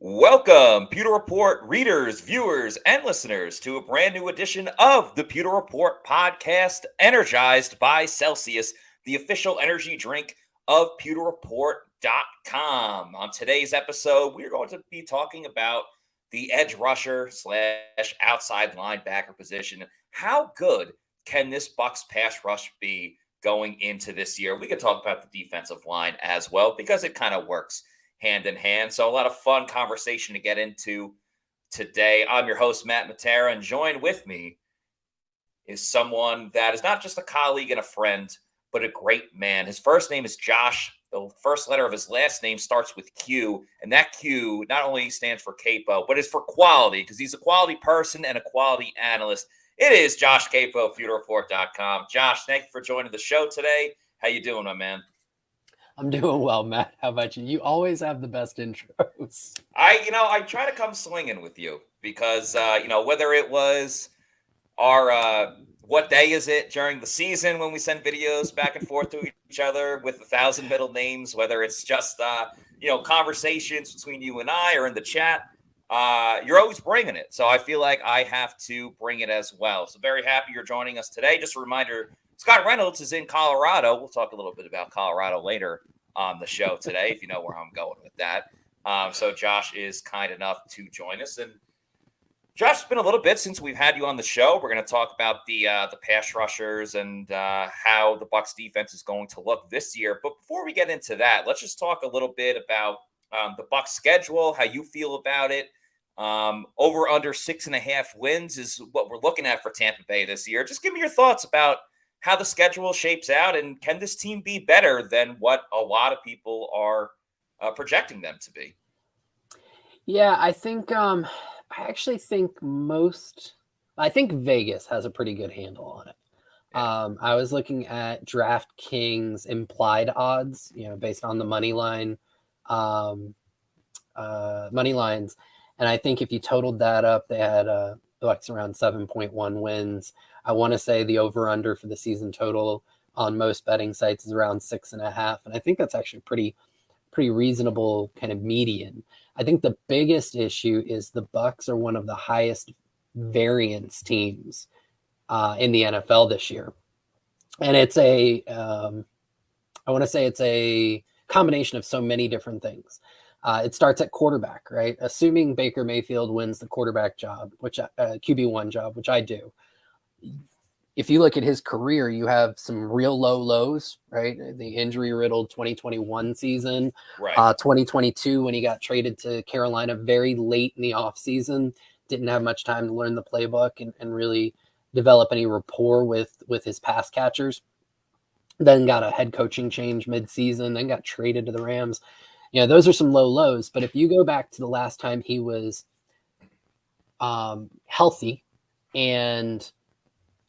Welcome, Pewter Report readers, viewers, and listeners to a brand new edition of the Pewter Report podcast, energized by Celsius, the official energy drink of PewterReport.com. On today's episode, we're going to be talking about the edge rusher / outside linebacker position. How good can this Bucs pass rush be going into this year? We could talk about the defensive line as well, because it kind of works hand in hand. So a lot of fun conversation to get into today. I'm your host, Matt Matera, and joined with me is someone that is not just a colleague and a friend, but a great man. His first name is Josh. The first letter of his last name starts with Q, and that Q not only stands for Queipo, but is for quality, because he's a quality person and a quality analyst. It is Josh Queipo of PewterReport.com. Josh, thank you for joining the show today. How you doing, my man? I'm doing well, Matt. How about you? You always have the best intros. I try to come swinging with you because, whether it was our what day is it during the season when we send videos back and forth to each other with 1,000 middle names, whether it's just, conversations between you and I or in the chat, you're always bringing it. So I feel like I have to bring it as well. So very happy you're joining us today. Just a reminder, Scott Reynolds is in Colorado. We'll talk a little bit about Colorado later on the show today, if you know where I'm going with that. So Josh is kind enough to join us. And Josh, it's been a little bit since we've had you on the show. We're going to talk about the pass rushers and how the Bucs defense is going to look this year. But before we get into that, let's just talk a little bit about the Bucs schedule, how you feel about it. Over under 6.5 wins is what we're looking at for Tampa Bay this year. Just give me your thoughts about how the schedule shapes out, and can this team be better than what a lot of people are projecting them to be? Yeah, I think I think Vegas has a pretty good handle on it. I was looking at DraftKings implied odds, based on the money lines, and I think if you totaled that up, they had Bucs around 7.1 wins. I want to say the over-under for the season total on most betting sites is around 6.5. And I think that's actually pretty reasonable kind of median. I think the biggest issue is the Bucs are one of the highest variance teams in the NFL this year. And it's I want to say it's a combination of so many different things. It starts at quarterback, right? Assuming Baker Mayfield wins the quarterback job, which QB1 job, which I do. If you look at his career, you have some real low lows, right? The injury-riddled 2021 season, right. 2022 when he got traded to Carolina very late in the offseason, didn't have much time to learn the playbook and really develop any rapport with his pass catchers. Then got a head coaching change mid-season, then got traded to the Rams. Those are some low lows. But if you go back to the last time he was healthy and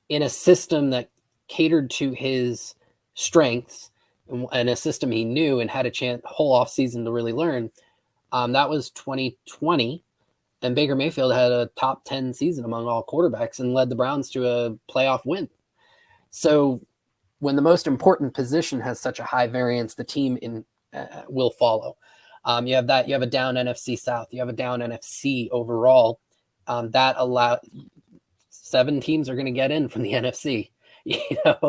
in a system that catered to his strengths and a system he knew and had a whole offseason to really learn, that was 2020. And Baker Mayfield had a top 10 season among all quarterbacks and led the Browns to a playoff win. So when the most important position has such a high variance, the team will follow. You have that. You have a down NFC South. You have a down NFC overall. That allow 7 teams are going to get in from the NFC.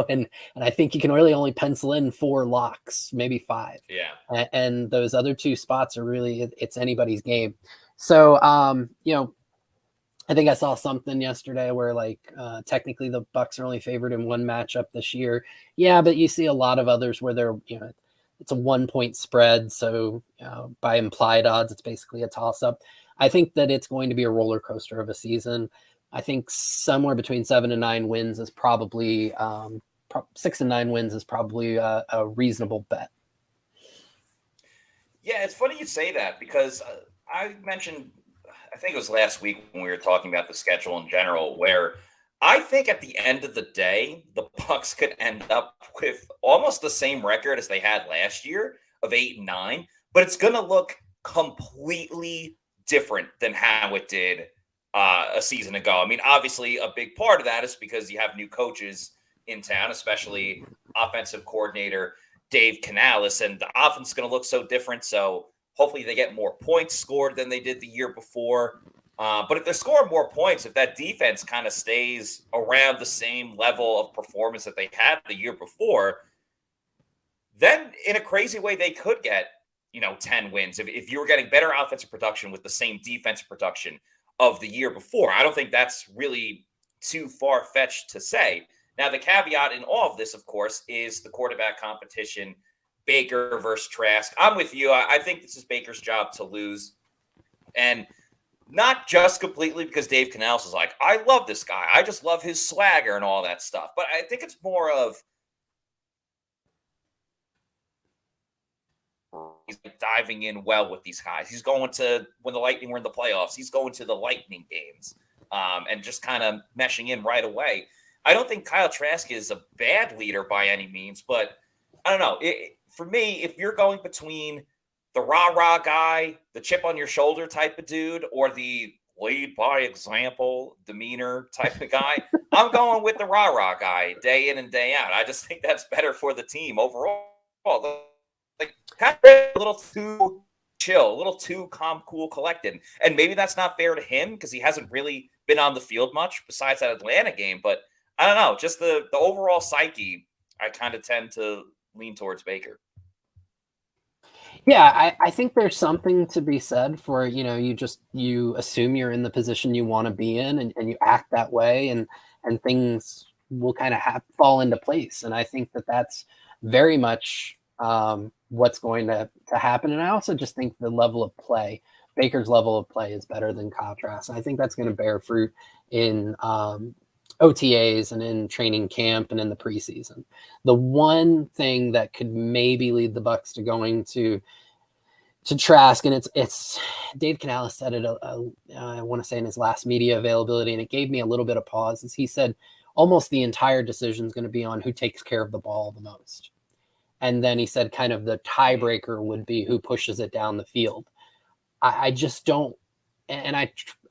And I think you can really only pencil in 4 locks, maybe 5. Yeah. And those other 2 spots are really it's anybody's game. So I think I saw something yesterday where technically the Bucs are only favored in 1 matchup this year. Yeah, but you see a lot of others where they're it's a 1-point spread. So by implied odds, it's basically a toss-up. I think that it's going to be a roller coaster of a season. I think somewhere between 7 and 9 wins is probably 6 and 9 wins is probably a reasonable bet. Yeah, it's funny you say that because I mentioned, I think it was last week when we were talking about the schedule in general, where I think at the end of the day, the Bucs could end up with almost the same record as they had last year of 8-9, but it's going to look completely different than how it did a season ago. I mean, obviously, a big part of that is because you have new coaches in town, especially offensive coordinator Dave Canales, and the offense is going to look so different. So Hopefully they get more points scored than they did the year before. But if they're scoring more points, if that defense kind of stays around the same level of performance that they had the year before, then in a crazy way, they could get, 10 wins. If you were getting better offensive production with the same defensive production of the year before, I don't think that's really too far-fetched to say. Now, the caveat in all of this, of course, is the quarterback competition, Baker versus Trask. I'm with you. I think this is Baker's job to lose. And not just completely because Dave Canales is like, I love this guy. I just love his swagger and all that stuff. But I think it's more of he's diving in well with these guys. He's going to, when the Lightning were in the playoffs, he's going to the Lightning games and just kind of meshing in right away. I don't think Kyle Trask is a bad leader by any means, but I don't know. For me, if you're going between the rah-rah guy, the chip on your shoulder type of dude, or the lead by example, demeanor type of guy, I'm going with the rah-rah guy day in and day out. I just think that's better for the team overall. Like, kind of a little too chill, a little too calm, cool, collected. And maybe that's not fair to him because he hasn't really been on the field much besides that Atlanta game. But I don't know, just the overall psyche, I kind of tend to lean towards Baker. Yeah, I think there's something to be said for, you assume you're in the position you want to be in and you act that way and things will kind of fall into place. And I think that's very much what's going to happen. And I also just think the level of play, Baker's level of play is better than Kyle Trask. I think that's going to bear fruit in OTAs and in training camp and in the preseason. The one thing that could maybe lead the Bucs to going to Trask, and it's Dave Canales said it, I want to say in his last media availability, and it gave me a little bit of pause, is he said almost the entire decision is going to be on who takes care of the ball the most. And then he said kind of the tiebreaker would be who pushes it down the field. I just don't, and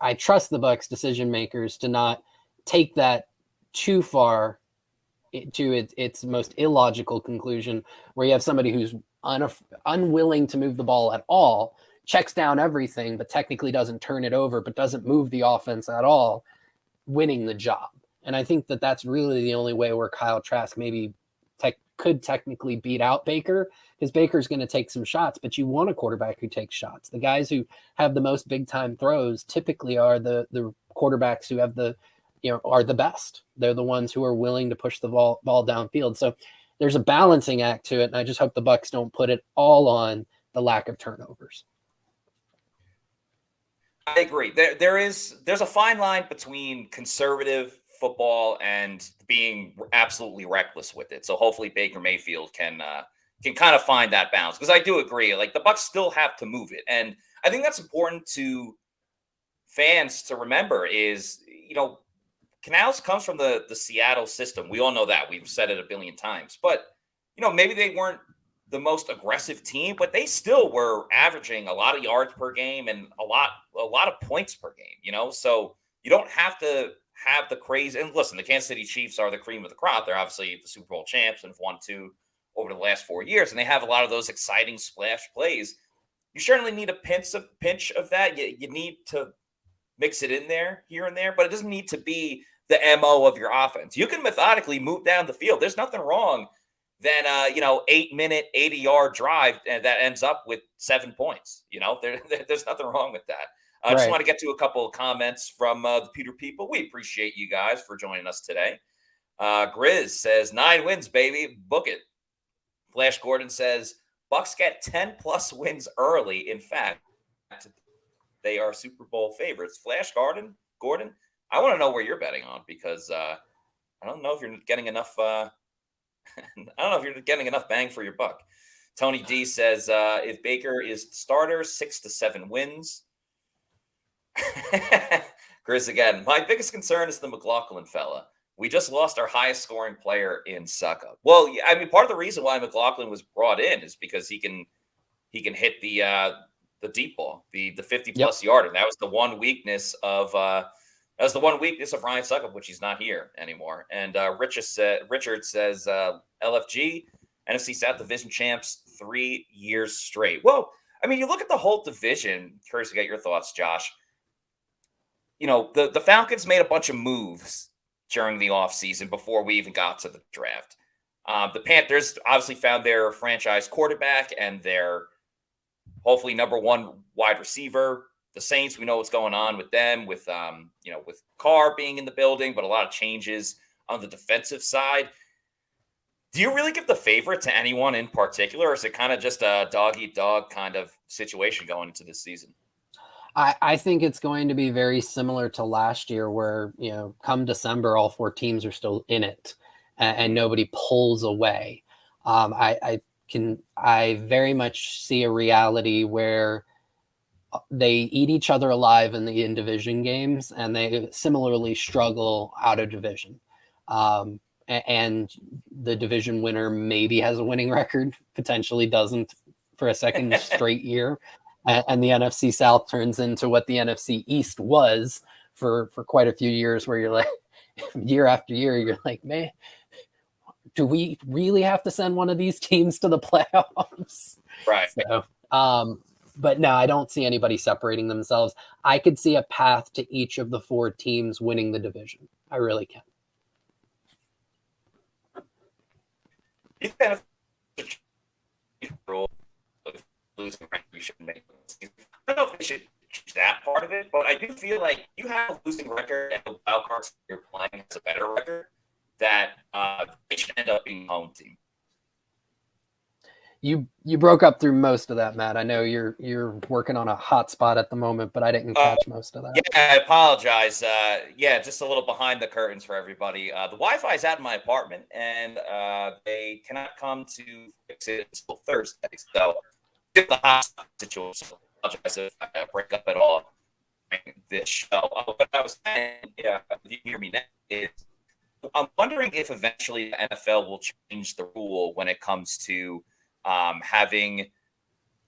I trust the Bucs decision makers to not take that too far to its most illogical conclusion, where you have somebody who's unwilling to move the ball at all, checks down everything, but technically doesn't turn it over, but doesn't move the offense at all, winning the job. And I think that's really the only way where Kyle Trask maybe could technically beat out Baker, because Baker's going to take some shots, but you want a quarterback who takes shots. The guys who have the most big time throws typically are the quarterbacks who have are the best. They're the ones who are willing to push the ball downfield. So there's a balancing act to it. And I just hope the Bucs don't put it all on the lack of turnovers. I agree. There's a fine line between conservative football and being absolutely reckless with it. So hopefully Baker Mayfield can kind of find that balance, because I do agree, like, the Bucs still have to move it. And I think that's important to fans to remember is, Canales comes from the Seattle system. We all know that. We've said it a billion times. But, maybe they weren't the most aggressive team, but they still were averaging a lot of yards per game and a lot of points per game, So you don't have to have the crazy. And listen, the Kansas City Chiefs are the cream of the crop. They're obviously the Super Bowl champs and have won 2 over the last 4 years, and they have a lot of those exciting splash plays. You certainly need a pinch of that. You need to mix it in there here and there, but it doesn't need to be the MO of your offense. You can methodically move down the field. There's nothing wrong than 8-minute, 80-yard drive that ends up with 7 points. There's nothing wrong with that. I just want to get to a couple of comments from the Pewter people. We appreciate you guys for joining us today. Grizz says 9 wins, baby. Book it. Flash Gordon says Bucs get 10+ wins early. In fact, they are Super Bowl favorites. Flash Gordon, I want to know where you're betting on, because I don't know if you're getting enough. I don't know if you're getting enough bang for your buck. Tony D says if Baker is starter, 6 to 7 wins. Chris again. My biggest concern is the McLaughlin fella. We just lost our highest scoring player in Suckup. Well, I mean, part of the reason why McLaughlin was brought in is because he can hit the deep ball, the 50+ yarder. And that was the one weakness of Ryan Suckup, which he's not here anymore. And Richard says LFG NFC South Division champs 3 years straight. Well, I mean, you look at the whole division. Curious to get your thoughts, Josh. You know, the Falcons made a bunch of moves during the offseason before we even got to the draft. The Panthers obviously found their franchise quarterback and their hopefully number one wide receiver. The Saints, we know what's going on with them, with with Carr being in the building, but a lot of changes on the defensive side. Do you really give the favorite to anyone in particular, or is it kind of just a dog-eat-dog kind of situation going into this season? I think it's going to be very similar to last year where, come December, all 4 teams are still in it and nobody pulls away. I very much see a reality where they eat each other alive in the in-division games, and they similarly struggle out of division. And the division winner maybe has a winning record, potentially doesn't for a second straight year. And the NFC South turns into what the NFC East was for quite a few years, where you're like, year after year, you're like, man, do we really have to send one of these teams to the playoffs? Right. So, but no, I don't see anybody separating themselves. I could see a path to each of the 4 teams winning the division. I really can. You kind of rule of losing record you should make. I don't know if they should change that part of it, but I do feel like you have a losing record and the wild cards you're playing has a better record, that they should end up being home team. You broke up through most of that, Matt. I know you're working on a hot spot at the moment, but I didn't catch most of that. Yeah, I apologize. Just a little behind the curtains for everybody. The Wi-Fi is out in my apartment, and they cannot come to fix it until Thursday. So, it's the hot spot situation. I apologize if I break up at all during this show. What I was saying, you hear me now, is I'm wondering if eventually the NFL will change the rule when it comes to having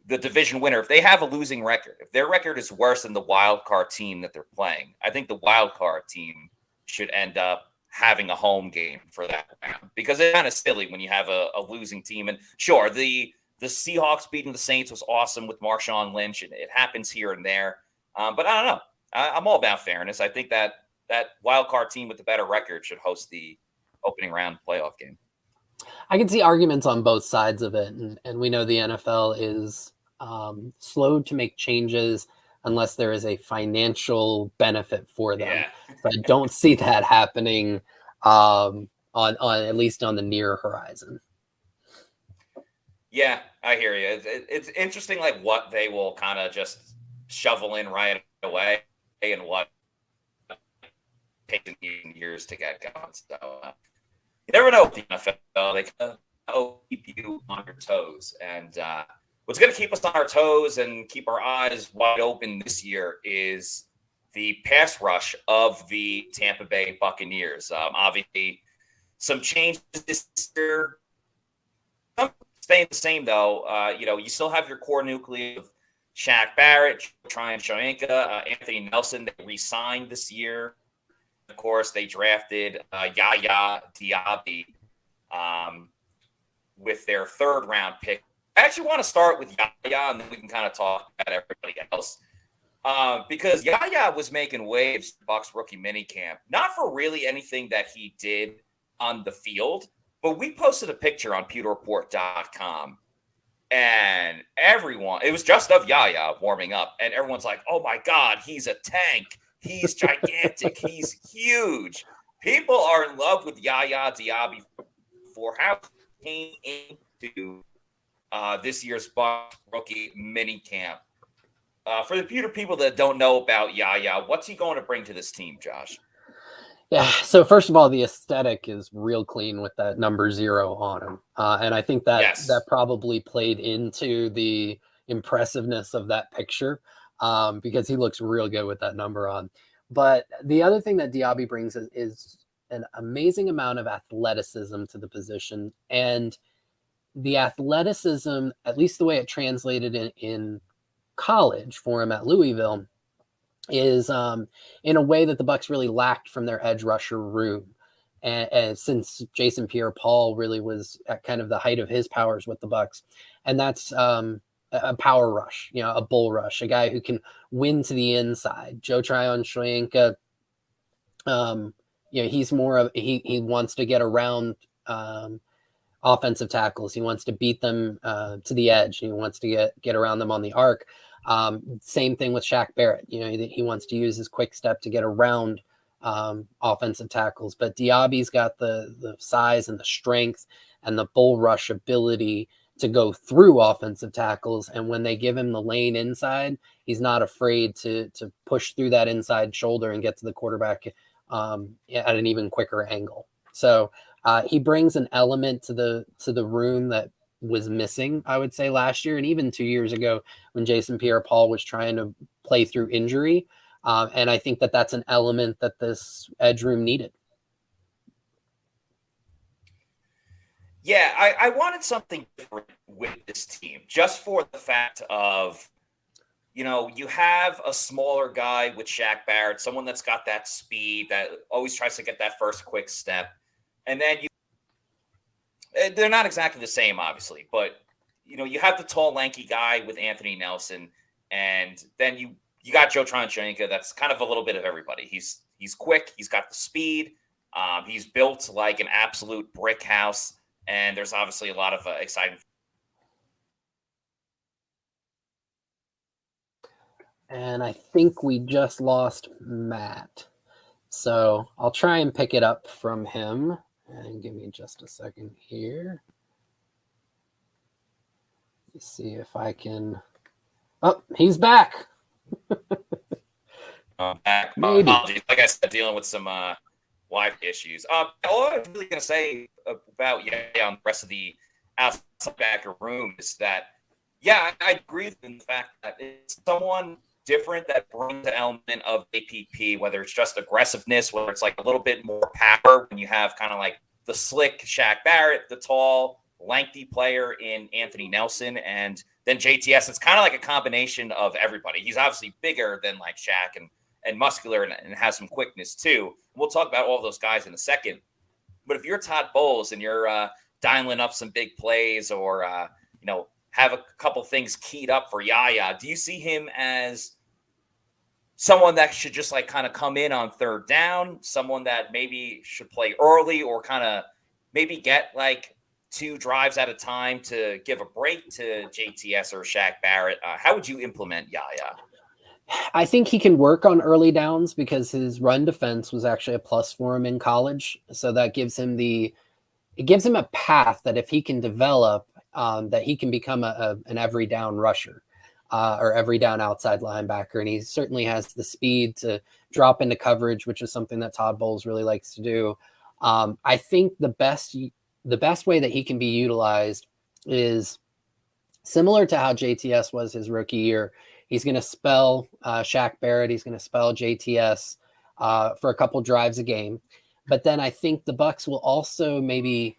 the division winner. If they have a losing record, if their record is worse than the wild card team that they're playing, I think the wild card team should end up having a home game for that round, because it's kind of silly when you have a losing team. And sure, the Seahawks beating the Saints was awesome with Marshawn Lynch, and it happens here and there. But I don't know. I'm all about fairness. I think that wild card team with the better record should host the opening round playoff game. I can see arguments on both sides of it, and we know the NFL is slow to make changes unless there is a financial benefit for them. Yeah. So I don't see that happening on at least on the near horizon. Yeah, I hear you. It's interesting, like what they will kind of just shovel in right away, and what takes years to get going. So you never know with the NFL. They kind of keep you on your toes. And what's going to keep us on our toes and keep our eyes wide open this year is the pass rush of the Tampa Bay Buccaneers. Obviously, some changes this year. Some staying the same, though. You still have your core nucleus of Shaq Barrett, Tryon-Shoyinka, Anthonyy Nelson. They re-signed this year. Of course, they drafted YaYa Diaby with their 3rd round pick. I actually want to start with YaYa, and then we can kind of talk about everybody else. Because YaYa was making waves in Bucs rookie minicamp, not for really anything that he did on the field, but we posted a picture on PewterReport.com, and everyone, it was just of YaYa warming up, and everyone's like, oh my God, he's a tank. He's gigantic. He's huge. People are in love with YaYa Diaby for how he came into this year's Bucs rookie mini camp. For the Pewter people that don't know about YaYa, what's he going to bring to this team, Josh? Yeah, so first of all, the aesthetic is real clean with that number 0 on him. And I think that that probably played into the impressiveness of that picture. Because he looks real good with that number on. But the other thing that Diaby brings is an amazing amount of athleticism to the position. And the athleticism, at least the way it translated in college for him at Louisville, is in a way that the Bucs really lacked from their edge rusher room. And since Jason Pierre-Paul really was at kind of the height of his powers with the Bucs. And that's a power rush, a bull rush, a guy who can win to the inside. Joe Tryon-Shoyinka, he's more of he wants to get around offensive tackles. He wants to beat them to the edge. He wants to get around them on the arc. Same thing with Shaq Barrett. He wants to use his quick step to get around offensive tackles. But Diaby's got the size and the strength and the bull rush ability to go through offensive tackles. And when they give him the lane inside, he's not afraid to push through that inside shoulder and get to the quarterback at an even quicker angle. So he brings an element to the room that was missing, I would say, last year and even 2 years ago when Jason Pierre-Paul was trying to play through injury. And I think that's an element that this edge room needed. Yeah, I wanted something different with this team, just for the fact of, you have a smaller guy with Shaq Barrett, someone that's got that speed, that always tries to get that first quick step. And then they're not exactly the same, obviously, but, you have the tall, lanky guy with Anthonyy Nelson, and then you got Joe Tryon-Shoyinka. That's kind of a little bit of everybody. He's quick. He's got the speed. He's built like an absolute brick house. And there's obviously a lot of exciting. And I think we just lost Matt. So I'll try and pick it up from him. And give me just a second here. Let's see if I can. Oh, he's back. Back. Maybe. Apologies. Like I said, dealing with some Wi-Fi issues. All I was really going to say about on the rest of the outside backer room is that, I agree in the fact that it's someone different that brings an element of APP, whether it's just aggressiveness, whether it's like a little bit more power when you have kind of like the slick Shaq Barrett, the tall, lengthy player in Anthonyy Nelson, and then JTS. It's kind of like a combination of everybody. He's obviously bigger than like Shaq and muscular and has some quickness too. We'll talk about all those guys in a second. But if you're Todd Bowles and you're dialing up some big plays or, have a couple things keyed up for YaYa, do you see him as someone that should just like kind of come in on third down, someone that maybe should play early or kind of maybe get like 2 drives at a time to give a break to JTS or Shaq Barrett? How would you implement YaYa? I think he can work on early downs because his run defense was actually a plus for him in college. So that gives him a path that if he can develop, that he can become an every down rusher or every down outside linebacker. And he certainly has the speed to drop into coverage, which is something that Todd Bowles really likes to do. I think the best way that he can be utilized is similar to how JTS was his rookie year. He's going to spell Shaq Barrett. He's going to spell JTS for a couple drives a game. But then I think the Bucs will also maybe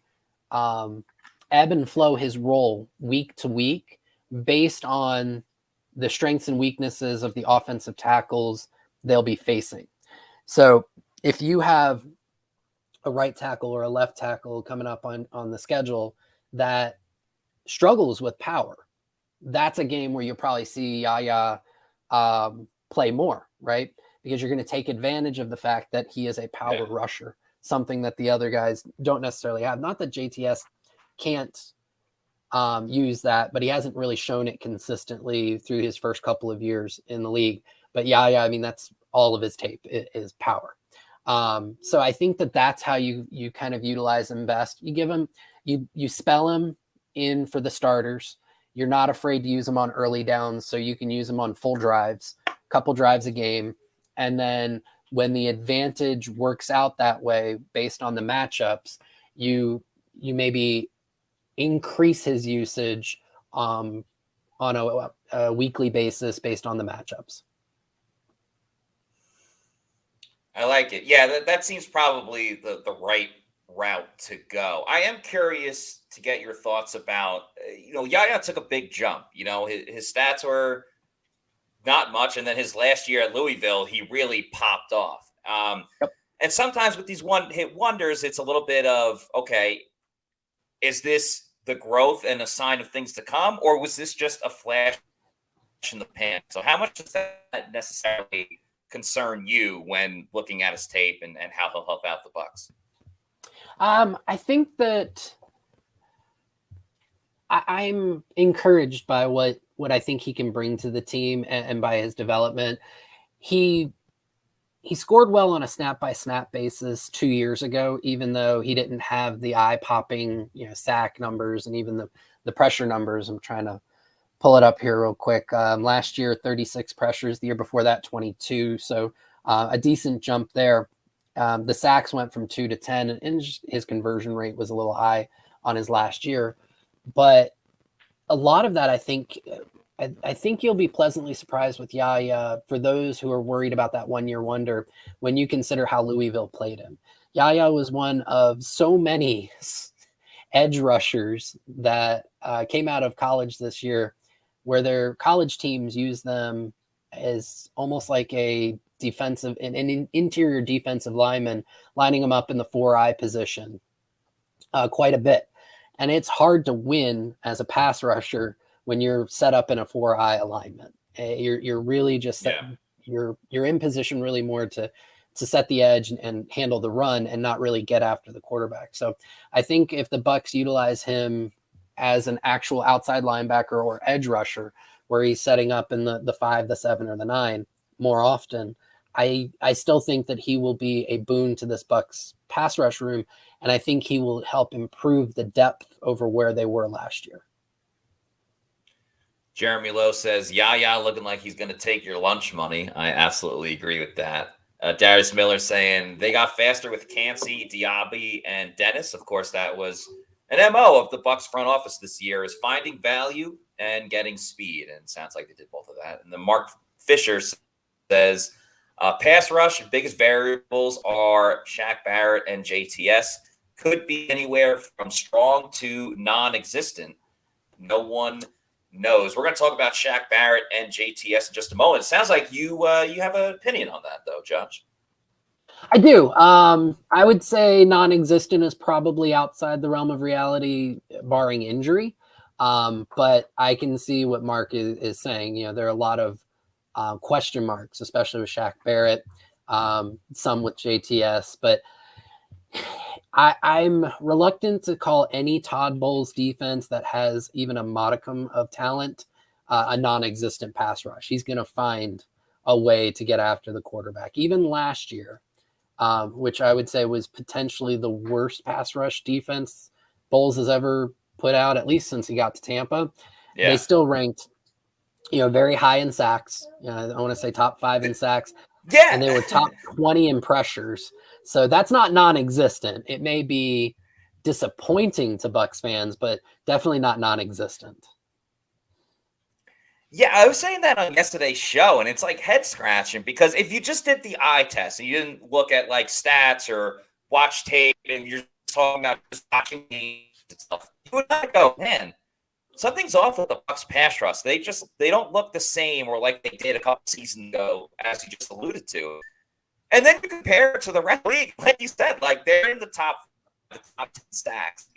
ebb and flow his role week to week based on the strengths and weaknesses of the offensive tackles they'll be facing. So if you have a right tackle or a left tackle coming up on the schedule that struggles with power, that's a game where you'll probably see YaYa play more, right? Because you're going to take advantage of the fact that he is a power rusher, something that the other guys don't necessarily have. Not that JTS can't use that, but he hasn't really shown it consistently through his first couple of years in the league. But YaYa, I mean, that's all of his tape is power. So I think that's how you kind of utilize him best. You give him, you spell him in for the starters. You're not afraid to use them on early downs, so you can use them on full drives, couple drives a game. And then when the advantage works out that way based on the matchups, you maybe increase his usage on a weekly basis based on the matchups. I like it. Yeah, that seems probably the right route to go. I am curious to get your thoughts about, YaYa took a big jump. His stats were not much, and then his last year at Louisville, he really popped off. Yep. And sometimes with these one-hit wonders, it's a little bit of, okay, is this the growth and a sign of things to come, or was this just a flash in the pan? So how much does that necessarily concern you when looking at his tape and how he'll help out the Bucs? I think that I'm encouraged by what I think he can bring to the team and by his development. He scored well on a snap-by-snap basis 2 years ago, even though he didn't have the eye-popping, sack numbers and even the pressure numbers. I'm trying to pull it up here real quick. Last year, 36 pressures. The year before that, 22. So a decent jump there. The sacks went from 2 to 10, and his conversion rate was a little high on his last year. But a lot of that, I think you'll be pleasantly surprised with YaYa for those who are worried about that one-year wonder when you consider how Louisville played him. YaYa was one of so many edge rushers that came out of college this year where their college teams use them as almost like an interior defensive lineman, lining them up in the 4-eye position quite a bit. And it's hard to win as a pass rusher when you're set up in a 4-eye alignment. You're really just you're in position really more to set the edge and handle the run and not really get after the quarterback. So I think if the Bucs utilize him as an actual outside linebacker or edge rusher, where he's setting up in the 5, the 7, or the 9 more often, I still think that he will be a boon to this Bucs pass rush room, and I think he will help improve the depth over where they were last year. Jeremy Lowe says, YaYa looking like he's going to take your lunch money. I absolutely agree with that. Darius Miller saying they got faster with Cansey, Diaby, and Dennis. Of course, that was an MO of the Bucs front office this year, is finding value and getting speed. And it sounds like they did both of that. And then Mark Fisher says, pass rush, biggest variables are Shaq Barrett and JTS. Could be anywhere from strong to non-existent. No one knows. We're going to talk about Shaq Barrett and JTS in just a moment. It sounds like you have an opinion on that, though, Josh. I do. I would say non-existent is probably outside the realm of reality, barring injury. But I can see what Mark is saying. There are a lot of question marks, especially with Shaq Barrett, some with JTS. But I'm reluctant to call any Todd Bowles defense that has even a modicum of talent a non-existent pass rush. He's going to find a way to get after the quarterback. Even last year, which I would say was potentially the worst pass rush defense Bowles has ever put out, at least since he got to Tampa. Yeah. They still ranked, very high in sacks. I want to say top 5 in sacks. Yeah. And they were top 20 in pressures. So that's not non-existent. It may be disappointing to Bucs fans, but definitely not non-existent. Yeah, I was saying that on yesterday's show, and it's like head scratching because if you just did the eye test and you didn't look at like stats or watch tape and you're talking about just watching games and stuff, you would not go, man, something's off with the Bucs pass rush. They don't look the same or like they did a couple seasons ago, as you just alluded to. And then you compare it to the rest of the league, like you said, like they're in the top 10 stacks.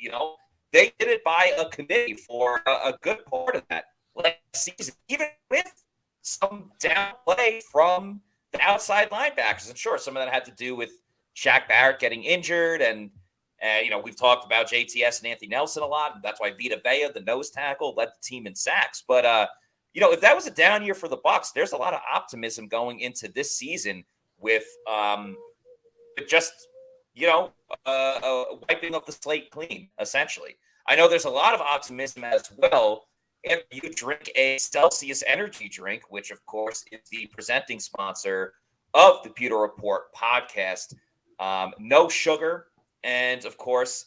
They did it by a committee for a good part of that last season, even with some downplay from the outside linebackers. And sure, some of that had to do with Shaq Barrett getting injured, and we've talked about JTS and Anthonyy Nelson a lot. And that's why Vita Vea, the nose tackle, led the team in sacks. But if that was a down year for the Bucs, there's a lot of optimism going into this season with just wiping up the slate clean, essentially. I know there's a lot of optimism as well if you drink a Celsius energy drink, which, of course, is the presenting sponsor of the Pewter Report podcast. No sugar. And, of course,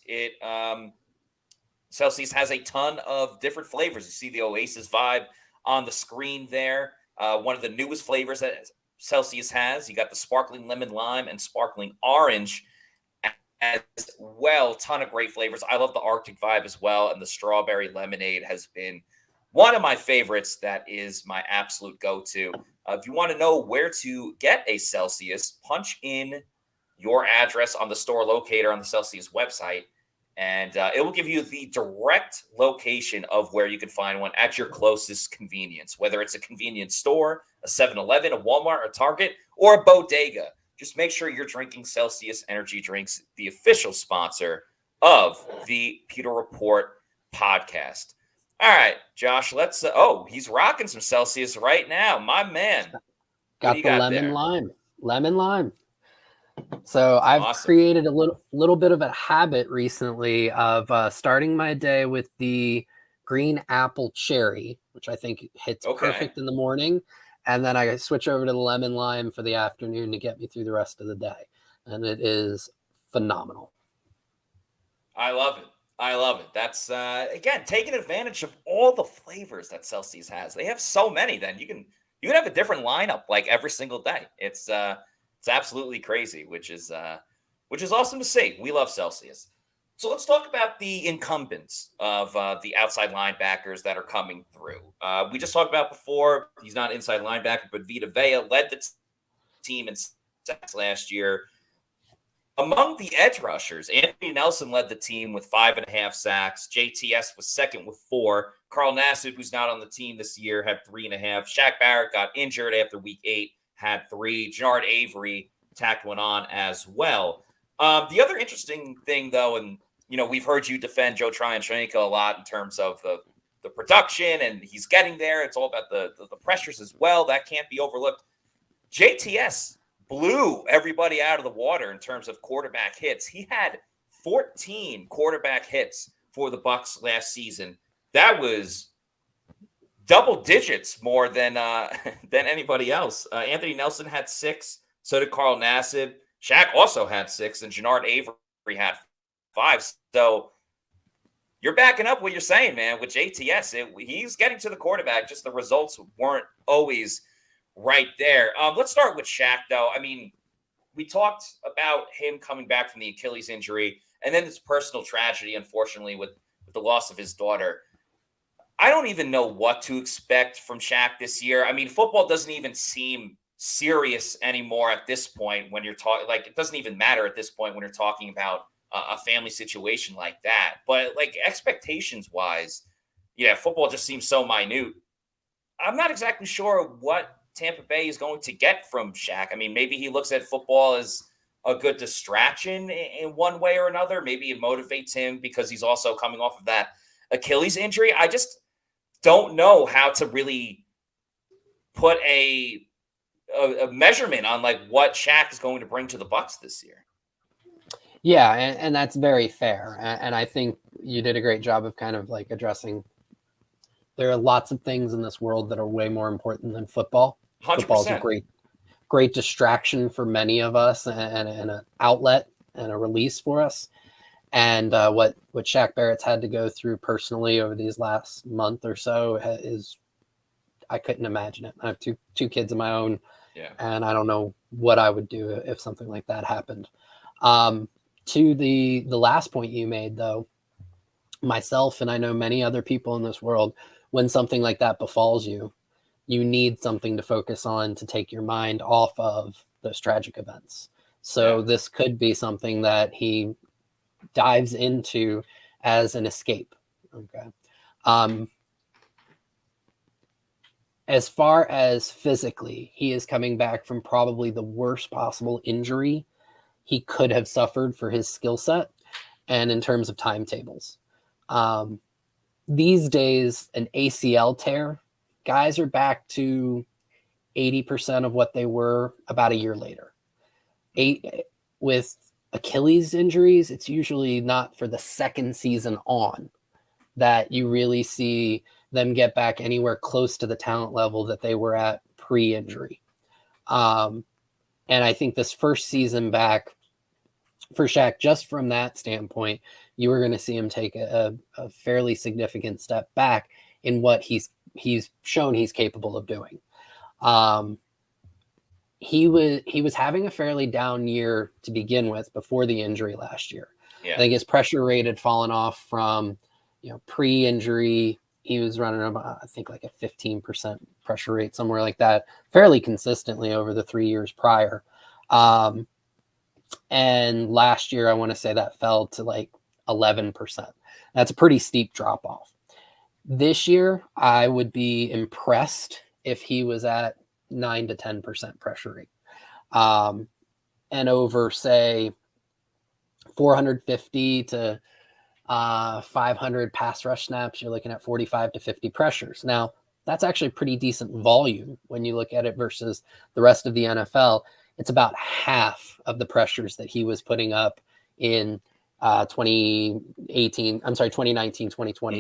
Celsius has a ton of different flavors. You see the Oasis vibe on the screen there. One of the newest flavors that Celsius has. You got the sparkling lemon lime and sparkling orange as well. Ton of great flavors. I love the Arctic vibe as well. And the strawberry lemonade has been one of my favorites. That is my absolute go-to. If you want to know where to get a Celsius, punch in your address on the store locator on the Celsius website, And it will give you the direct location of where you can find one at your closest convenience, whether it's a convenience store, a 7-Eleven, a Walmart, a Target, or a bodega. Just make sure you're drinking Celsius Energy Drinks, the official sponsor of the Pewter Report podcast. All right, Josh, let's he's rocking some Celsius right now. My man. Got the lemon lime. So I've created a little bit of a habit recently of starting my day with the green apple cherry, which I think hits perfect in the morning. And then I switch over to the lemon lime for the afternoon to get me through the rest of the day. And it is phenomenal. I love it. That's, again, taking advantage of all the flavors that Celsius has. They have so many. Then you can have a different lineup like every single day. It's absolutely crazy, which is awesome to see. We love Celsius. So let's talk about the incumbents of the outside linebackers that are coming through. We just talked about before, he's not an inside linebacker, but Vita Vea led the team in sacks last year. Among the edge rushers, Anthonyy Nelson led the team with 5.5 sacks. JTS was second with 4. Carl Nassib, who's not on the team this year, had 3.5. Shaq Barrett got injured after week 8, had 3. Jannard Avery tacked one on as well. The other interesting thing, though, and we've heard you defend Joe Tryon-Shoyinka a lot in terms of the production, and he's getting there. It's all about the pressures as well. That can't be overlooked. JTS blew everybody out of the water in terms of quarterback hits. He had 14 quarterback hits for the Bucs last season. That was double digits more than anybody else. Anthonyy Nelson had 6. So did Carl Nassib. Shaq also had 6, and Jannard Avery had 5. So you're backing up what you're saying, man. With JTS, he's getting to the quarterback. Just the results weren't always right there. Let's start with Shaq, though. I mean, we talked about him coming back from the Achilles injury, and then this personal tragedy, unfortunately, with the loss of his daughter. I don't even know what to expect from Shaq this year. I mean, football doesn't even seem serious anymore at this point when you're talking, like, it doesn't even matter at this point when you're talking about a family situation like that. But like expectations wise, football just seems so minute. I'm not exactly sure what Tampa Bay is going to get from Shaq. I mean, maybe he looks at football as a good distraction in one way or another. Maybe it motivates him because he's also coming off of that Achilles injury. I just don't know how to really put a measurement on like what Shaq is going to bring to the Bucs this year. Yeah, and that's very fair. And I think you did a great job of kind of like addressing there are lots of things in this world that are way more important than football. 100%. Football's a great distraction for many of us and an outlet and a release for us. And what Shaq Barrett's had to go through personally over these last month or so is, I couldn't imagine it. I have two kids of my own, and I don't know what I would do if something like that happened. To the last point you made, though, myself and I know many other people in this world, when something like that befalls you, you need something to focus on to take your mind off of those tragic events. So this could be something that he dives into as an escape. Okay. As far as physically, he is coming back from probably the worst possible injury he could have suffered for his skill set and in terms of timetables. These days, an ACL tear, guys are back to 80% of what they were about a year later. With Achilles injuries, it's usually not for the second season on that you really see them get back anywhere close to the talent level that they were at pre-injury. And I think this first season back for Shaq, just from that standpoint, you were going to see him take a fairly significant step back in what he's shown he's capable of doing. He was having a fairly down year to begin with before the injury last year. I think his pressure rate had fallen off from, pre-injury. He was running about, I think, like a 15% pressure rate, somewhere like that, fairly consistently over the 3 years prior. And last year, I want to say that fell to like 11%. That's a pretty steep drop off. This year, I would be impressed if he was at 9 to 10% pressure rate. And over, say, 450 to 500 pass rush snaps, you're looking at 45 to 50 pressures. Now, that's actually pretty decent volume when you look at it versus the rest of the NFL. It's about half of the pressures that he was putting up in 2019, 2020,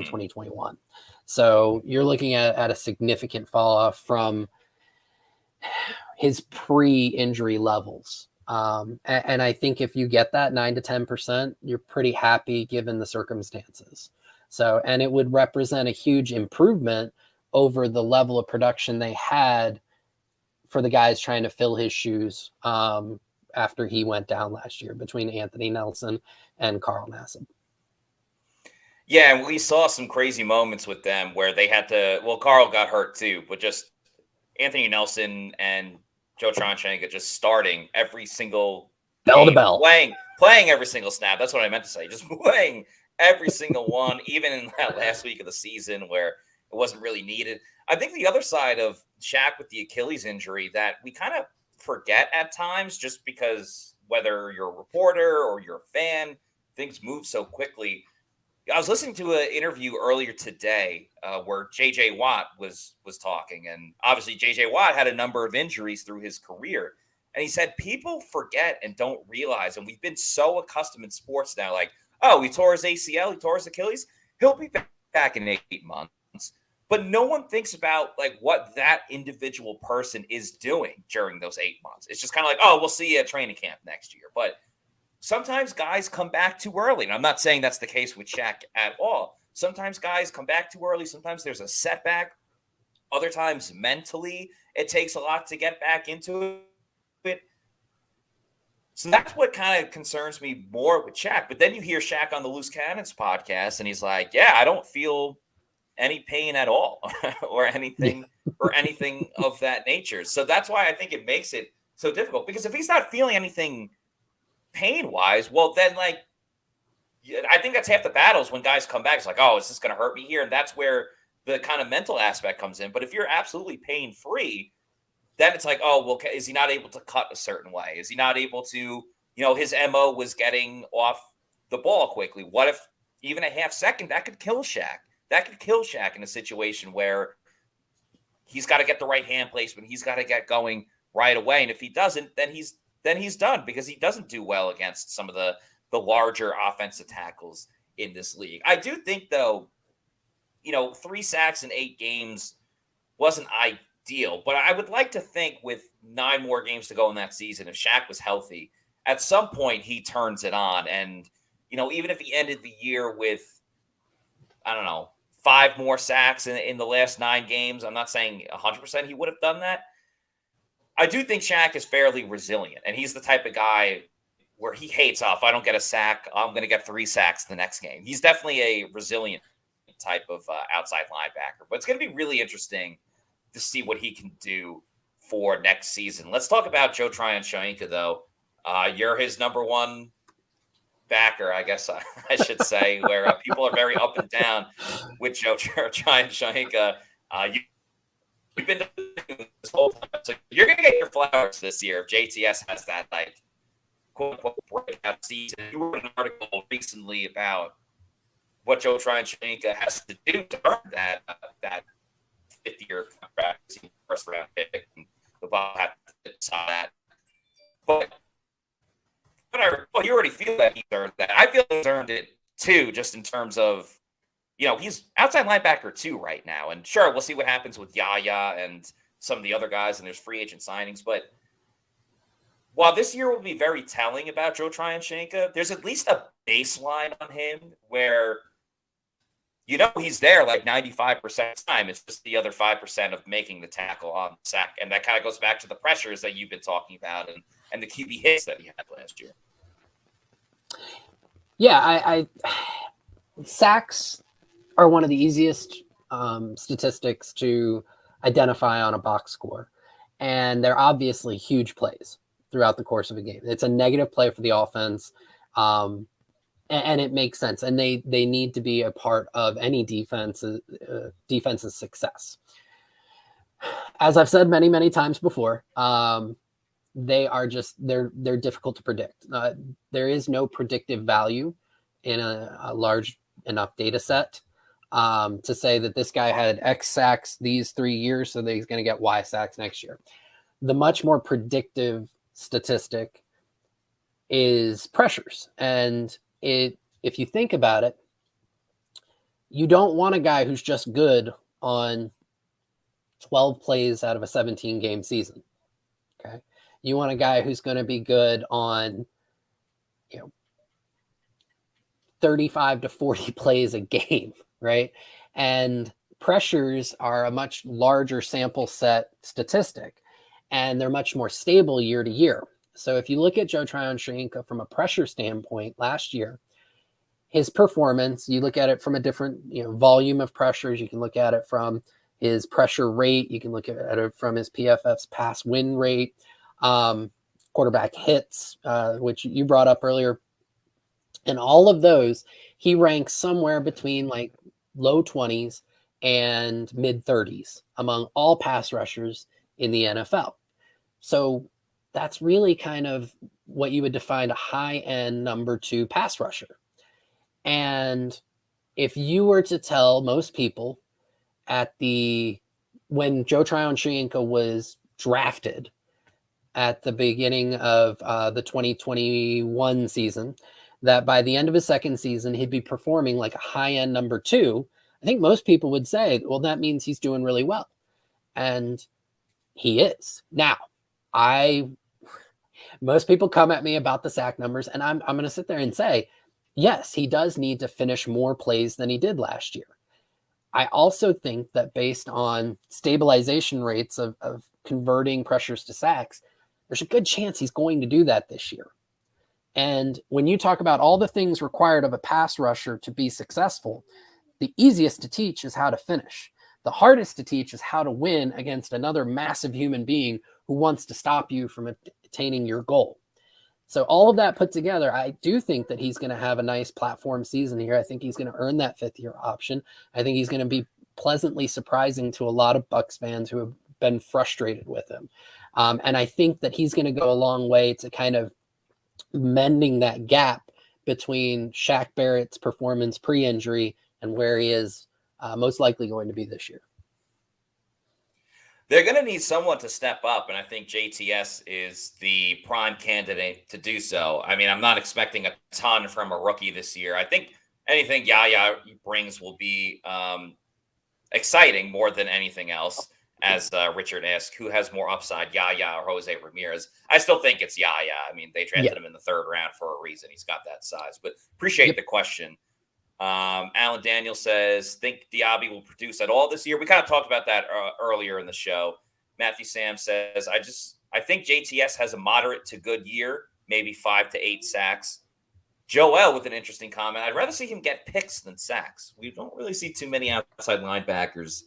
2021. So you're looking at a significant fall off from his pre-injury levels. And I think if you get that 9 to 10%, you're pretty happy given the circumstances. So, and it would represent a huge improvement over the level of production they had for the guys trying to fill his shoes after he went down last year between Anthonyy Nelson and Carl Nassib. Yeah, and we saw some crazy moments with them where they had to, well, Carl got hurt too, but just Anthonyy Nelson and Joe Tryon-Shoyinka just starting every single bell to bell, playing every single snap. That's what I meant to say. Just playing every single one, even in that last week of the season where it wasn't really needed. I think the other side of Shaq with the Achilles injury that we kind of forget at times, just because whether you're a reporter or you're a fan, things move so quickly. I was listening to an interview earlier today where J.J. Watt was talking, and obviously J.J. Watt had a number of injuries through his career, and he said people forget and don't realize, and we've been so accustomed in sports now, like, oh, he tore his ACL, he tore his Achilles, he'll be back in 8 months. But no one thinks about like what that individual person is doing during those 8 months. It's just kind of like, oh, we'll see you at training camp next year. But sometimes guys come back too early. And I'm not saying that's the case with Shaq at all. Sometimes guys come back too early. Sometimes there's a setback. Other times mentally, it takes a lot to get back into it. So that's what kind of concerns me more with Shaq. But then you hear Shaq on the Loose Cannons podcast, and he's like, yeah, I don't feel any pain at all or anything of that nature. So that's why I think it makes it so difficult, because if he's not feeling anything pain-wise, well, then, like, I think that's half the battles when guys come back. It's like, oh, is this going to hurt me here? And that's where the kind of mental aspect comes in. But if you're absolutely pain-free, then it's like, oh, well, is he not able to cut a certain way? Is he not able to, his MO was getting off the ball quickly. What if even a half second, that could kill Shaq? That could kill Shaq in a situation where he's got to get the right hand placement. He's got to get going right away. And if he doesn't, then he's done, because he doesn't do well against some of the larger offensive tackles in this league. I do think, though, 3 sacks in 8 games wasn't ideal, but I would like to think with 9 more games to go in that season, if Shaq was healthy, at some point he turns it on. And, even if he ended the year with, I don't know, 5 more sacks in the last 9 games, I'm not saying 100% he would have done that. I do think Shaq is fairly resilient, and he's the type of guy where he hates, if I don't get a sack, I'm going to get 3 sacks the next game. He's definitely a resilient type of outside linebacker, but it's going to be really interesting to see what he can do for next season. Let's talk about Joe Tryon-Shoyinka, though. You're his number one backer, I guess I should say, where people are very up and down with Joe Tryon-Shoyinka. You've been doing this whole time, so you're going to get your flowers this year if JTS has that, like, quote-unquote breakout season. You wrote an article recently about what Joe Tryon-Shoyinka has to do to earn that 5th-year contract, first-round pick, and the Bucs have to decide that. But you already feel that he's earned that. I feel he's earned it too, just in terms of, he's outside linebacker too right now. And sure, we'll see what happens with YaYa and some of the other guys, and there's free agent signings. But while this year will be very telling about Joe Tryon-Shoyinka, there's at least a baseline on him where, he's there like 95% of the time. It's just the other 5% of making the tackle on the sack. And that kind of goes back to the pressures that you've been talking about and the QB hits that he had last year. Yeah, sacks are one of the easiest statistics to identify on a box score. And they're obviously huge plays throughout the course of a game. It's a negative play for the offense. and it makes sense. And they need to be a part of any defense's success. As I've said many, many times before, they are just they're difficult to predict. There is no predictive value in a large enough data set to say that this guy had X sacks these 3 years, so that he's going to get Y sacks next year. The much more predictive statistic is pressures. And if you think about it, you don't want a guy who's just good on 12 plays out of a 17 game season. Okay. You want a guy who's going to be good on, 35 to 40 plays a game, right? And pressures are a much larger sample set statistic, and they're much more stable year to year. So if you look at Joe Tryon-Shoyinka from a pressure standpoint last year, his performance, you look at it from a different volume of pressures. You can look at it from his pressure rate. You can look at it from his PFF's pass win rate, quarterback hits, which you brought up earlier. And all of those, he ranks somewhere between like low 20s and mid 30s among all pass rushers in the NFL. So that's really kind of what you would define a high-end number 2 pass rusher. And if you were to tell most people when Joe Tryon-Shoyinka was drafted at the beginning of the 2021 season, that by the end of his second season, he'd be performing like a high-end number 2, I think most people would say, well, that means he's doing really well. And he is. Now, most people come at me about the sack numbers, and I'm going to sit there and say, yes, he does need to finish more plays than he did last year. I also think that based on stabilization rates of converting pressures to sacks, there's a good chance he's going to do that this year. And when you talk about all the things required of a pass rusher to be successful, the easiest to teach is how to finish. The hardest to teach is how to win against another massive human being who wants to stop you from attaining your goal. So all of that put together, I do think that he's going to have a nice platform season here. I think he's going to earn that 5th-year option. I think he's going to be pleasantly surprising to a lot of Bucs fans who have been frustrated with him. And I think that he's going to go a long way to kind of mending that gap between Shaq Barrett's performance pre-injury and where he is most likely going to be this year. They're going to need someone to step up, and I think JTS is the prime candidate to do so. I mean, I'm not expecting a ton from a rookie this year. I think anything YaYa brings will be exciting more than anything else. As Richard asked, who has more upside, YaYa or Jose Ramirez? I still think it's YaYa. I mean, they drafted him in the 3rd round for a reason. He's got that size. But appreciate the question. Alan Daniel says, think Diaby will produce at all this year? We kind of talked about that earlier in the show. Matthew Sam says, I think JTS has a moderate to good year, maybe 5 to 8 sacks. Joel with an interesting comment. I'd rather see him get picks than sacks. We don't really see too many outside linebackers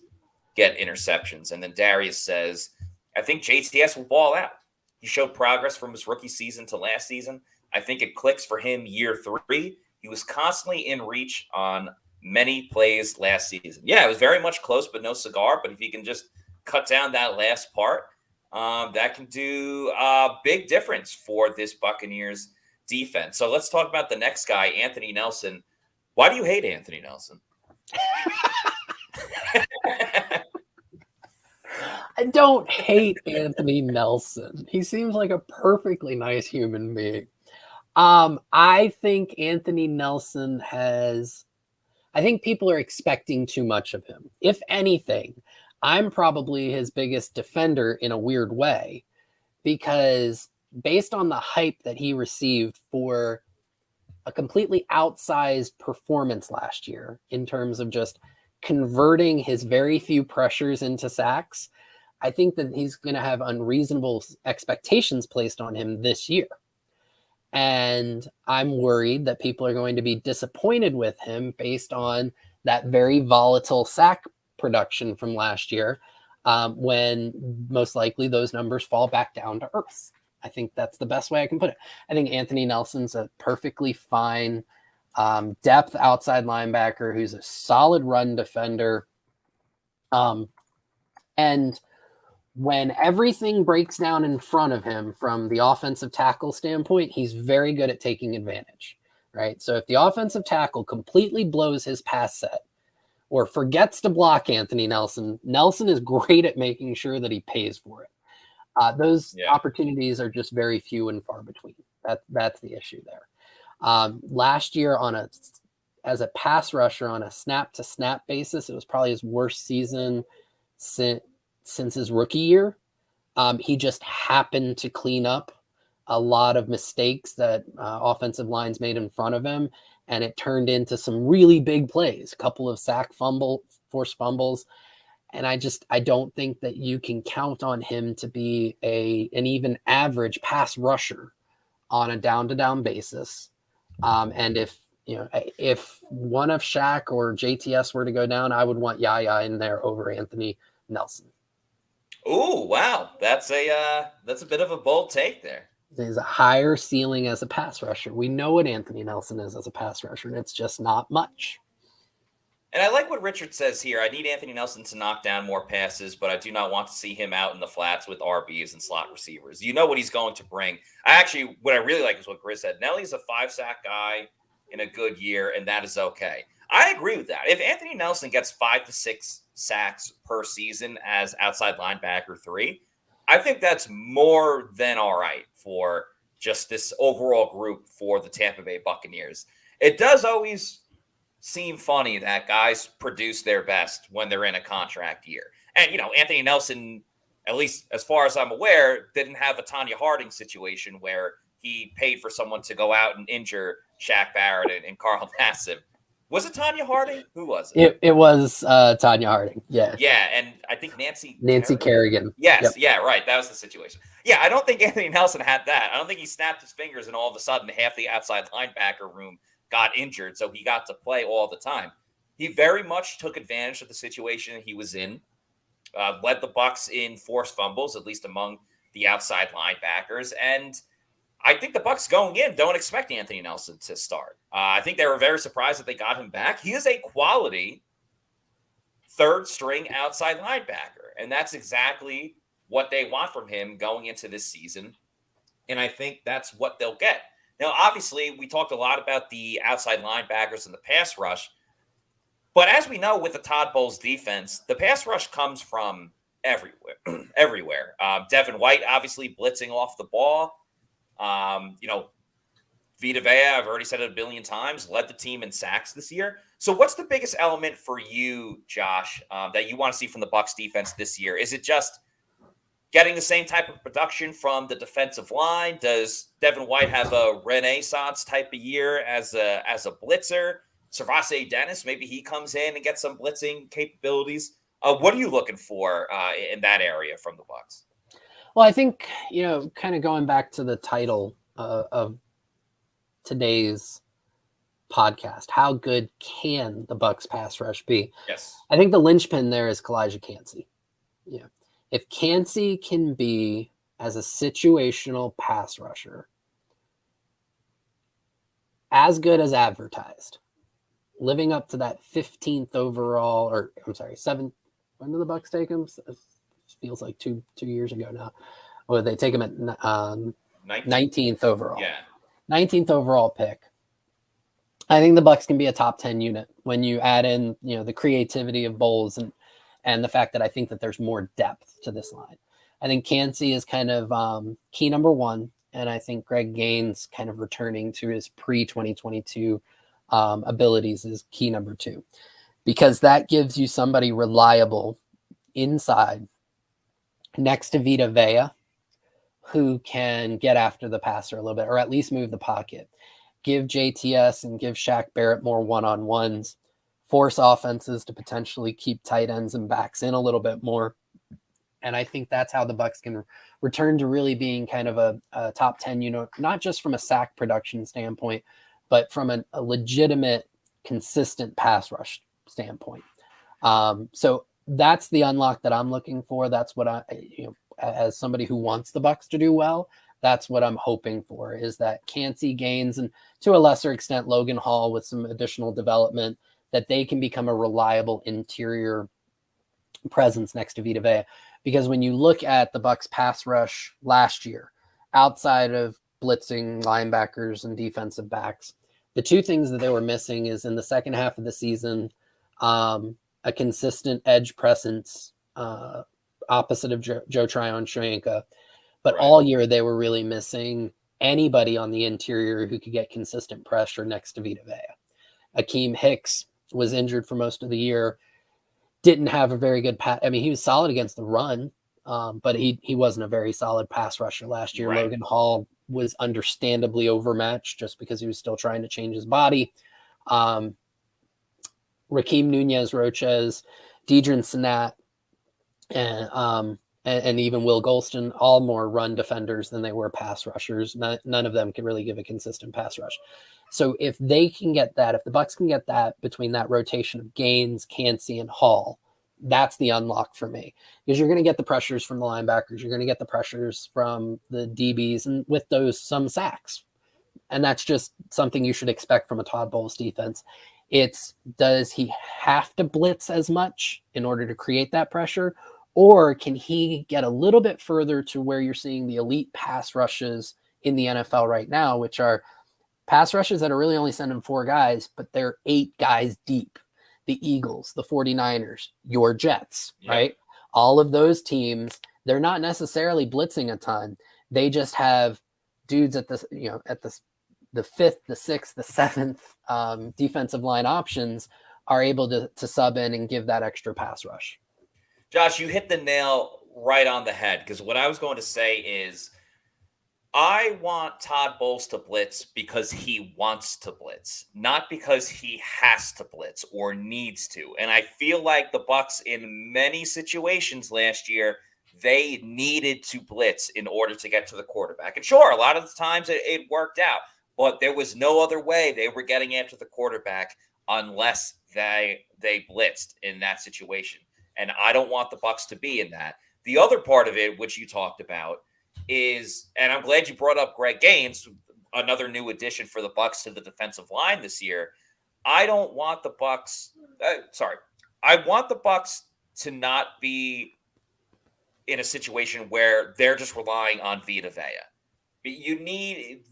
get interceptions. And then Darius says, I think JTS will ball out. He showed progress from his rookie season to last season. I think it clicks for him year 3. He was constantly in reach on many plays last season. Yeah, it was very much close, but no cigar. But if he can just cut down that last part, that can do a big difference for this Buccaneers defense. So let's talk about the next guy, Anthonyy Nelson. Why do you hate Anthonyy Nelson? I don't hate Anthonyy Nelson. He seems like a perfectly nice human being. I think Anthonyy Nelson I think people are expecting too much of him. If anything, I'm probably his biggest defender in a weird way, because based on the hype that he received for a completely outsized performance last year in terms of just converting his very few pressures into sacks, I think that he's going to have unreasonable expectations placed on him this year. And I'm worried that people are going to be disappointed with him based on that very volatile sack production from last year, when most likely those numbers fall back down to earth. I think that's the best way I can put it. I think Anthonyy Nelson's a perfectly fine Depth outside linebacker who's a solid run defender. And when everything breaks down in front of him from the offensive tackle standpoint, he's very good at taking advantage, right? So if the offensive tackle completely blows his pass set or forgets to block Anthonyy Nelson, Nelson is great at making sure that he pays for it. Those opportunities are just very few and far between. That's the issue there. Last year as a pass rusher on a snap to snap basis, it was probably his worst season since his rookie year. He just happened to clean up a lot of mistakes that offensive lines made in front of him, and it turned into some really big plays, a couple of forced fumbles. And I don't think that you can count on him to be an even average pass rusher on a down-to-down basis. And if one of Shaq or JTS were to go down, I would want YaYa in there over Anthonyy Nelson. Ooh, wow. That's a bit of a bold take there. There's a higher ceiling as a pass rusher. We know what Anthonyy Nelson is as a pass rusher, and it's just not much. And I like what Richard says here. I need Anthonyy Nelson to knock down more passes, but I do not want to see him out in the flats with RBs and slot receivers. You know what he's going to bring. What I really like is what Grizz said. Nelly's a 5-sack guy in a good year, and that is okay. I agree with that. If Anthonyy Nelson gets 5 to 6 sacks per season as outside linebacker 3, I think that's more than all right for just this overall group for the Tampa Bay Buccaneers. It does always seem funny that guys produce their best when they're in a contract year. And, Anthonyy Nelson, at least as far as I'm aware, didn't have a Tonya Harding situation where he paid for someone to go out and injure Shaq Barrett and Carl Nassib. Was it Tonya Harding? Who was it? It was Tonya Harding. Yeah. Yeah, and I think Nancy Kerrigan. Yes, yep. Yeah, right. That was the situation. Yeah, I don't think Anthonyy Nelson had that. I don't think he snapped his fingers and all of a sudden half the outside linebacker room got injured, so he got to play all the time. He very much took advantage of the situation he was in, led the Bucs in forced fumbles, at least among the outside linebackers, and I think the Bucs going in don't expect Anthonyy Nelson to start. I think they were very surprised that they got him back. He is a quality third-string outside linebacker, and that's exactly what they want from him going into this season, and I think that's what they'll get. Now, obviously, we talked a lot about the outside linebackers and the pass rush, but as we know with the Todd Bowles defense, the pass rush comes from everywhere. Devin White, obviously, blitzing off the ball. Vita Vea, I've already said it a billion times, led the team in sacks this year. So what's the biggest element for you, Josh, that you want to see from the Bucs defense this year? Is it just getting the same type of production from the defensive line? Does Devin White have a renaissance type of year as a blitzer? Servase Dennis, maybe he comes in and gets some blitzing capabilities. What are you looking for in that area from the Bucs? Well, I think, kind of going back to the title of today's podcast, how good can the Bucs pass rush be? Yes. I think the linchpin there is Kalijah Kancey. If Kancey can be, as a situational pass rusher, as good as advertised, living up to that 15th overall, 7th, when did the Bucs take him? It feels like two years ago now. Or they take him at 19th overall. Yeah. 19th overall pick. I think the Bucs can be a top 10 unit when you add in, the creativity of Bowles and the fact that I think that there's more depth to this line. I think Kancey is kind of key number one, and I think Greg Gaines kind of returning to his pre-2022 abilities is key number 2, because that gives you somebody reliable inside next to Vita Vea who can get after the passer a little bit, or at least move the pocket. Give JTS and give Shaq Barrett more one-on-ones, force offenses to potentially keep tight ends and backs in a little bit more. And I think that's how the Bucs can return to really being kind of a top 10 unit, not just from a sack production standpoint, but from a legitimate, consistent pass rush standpoint. So that's the unlock that I'm looking for. That's what as somebody who wants the Bucs to do well, That's what I'm hoping for, is that Kancey, Gaines, and to a lesser extent Logan Hall with some additional development, that they can become a reliable interior presence next to Vita Vea. Because when you look at the Bucs pass rush last year, outside of blitzing linebackers and defensive backs, the two things that they were missing is in the second half of the season, a consistent edge presence opposite of Joe Tryon-Shoyinka. But all year they were really missing anybody on the interior who could get consistent pressure next to Vita Vea. Akeem Hicks was injured for most of the year, didn't have a very good pass. I mean, he was solid against the run, but he wasn't a very solid pass rusher last year. Right. Logan Hall was understandably overmatched just because he was still trying to change his body. Rakeem Nunez-Roches, Deidrin Senat, and even Will Golston, all more run defenders than they were pass rushers. None of them could really give a consistent pass rush. So if they can get that, if the Bucs can get that between that rotation of Gaines, Kancey, and Hall, that's the unlock for me. Because you're going to get the pressures from the linebackers. You're going to get the pressures from the DBs, and with those, some sacks. And that's just something you should expect from a Todd Bowles defense. It's, does he have to blitz as much in order to create that pressure? Or can he get a little bit further to where you're seeing the elite pass rushes in the NFL right now, which are pass rushes that are really only sending 4 guys, but they're 8 guys deep. The Eagles, the 49ers, your Jets, right? All of those teams, they're not necessarily blitzing a ton. They just have dudes at the, at the 5th, the 6th, the 7th defensive line options are able to sub in and give that extra pass rush. Josh, you hit the nail right on the head, because what I was going to say is I want Todd Bowles to blitz because he wants to blitz, not because he has to blitz or needs to. And I feel like the Bucs in many situations last year, they needed to blitz in order to get to the quarterback. And sure, a lot of the times it worked out, but there was no other way they were getting after the quarterback unless they blitzed in that situation. And I don't want the Bucs to be in that. The other part of it, which you talked about, is, and I'm glad you brought up Greg Gaines, another new addition for the Bucs to the defensive line this year. I don't want the Bucs. I want the Bucs to not be in a situation where they're just relying on Vita Vea.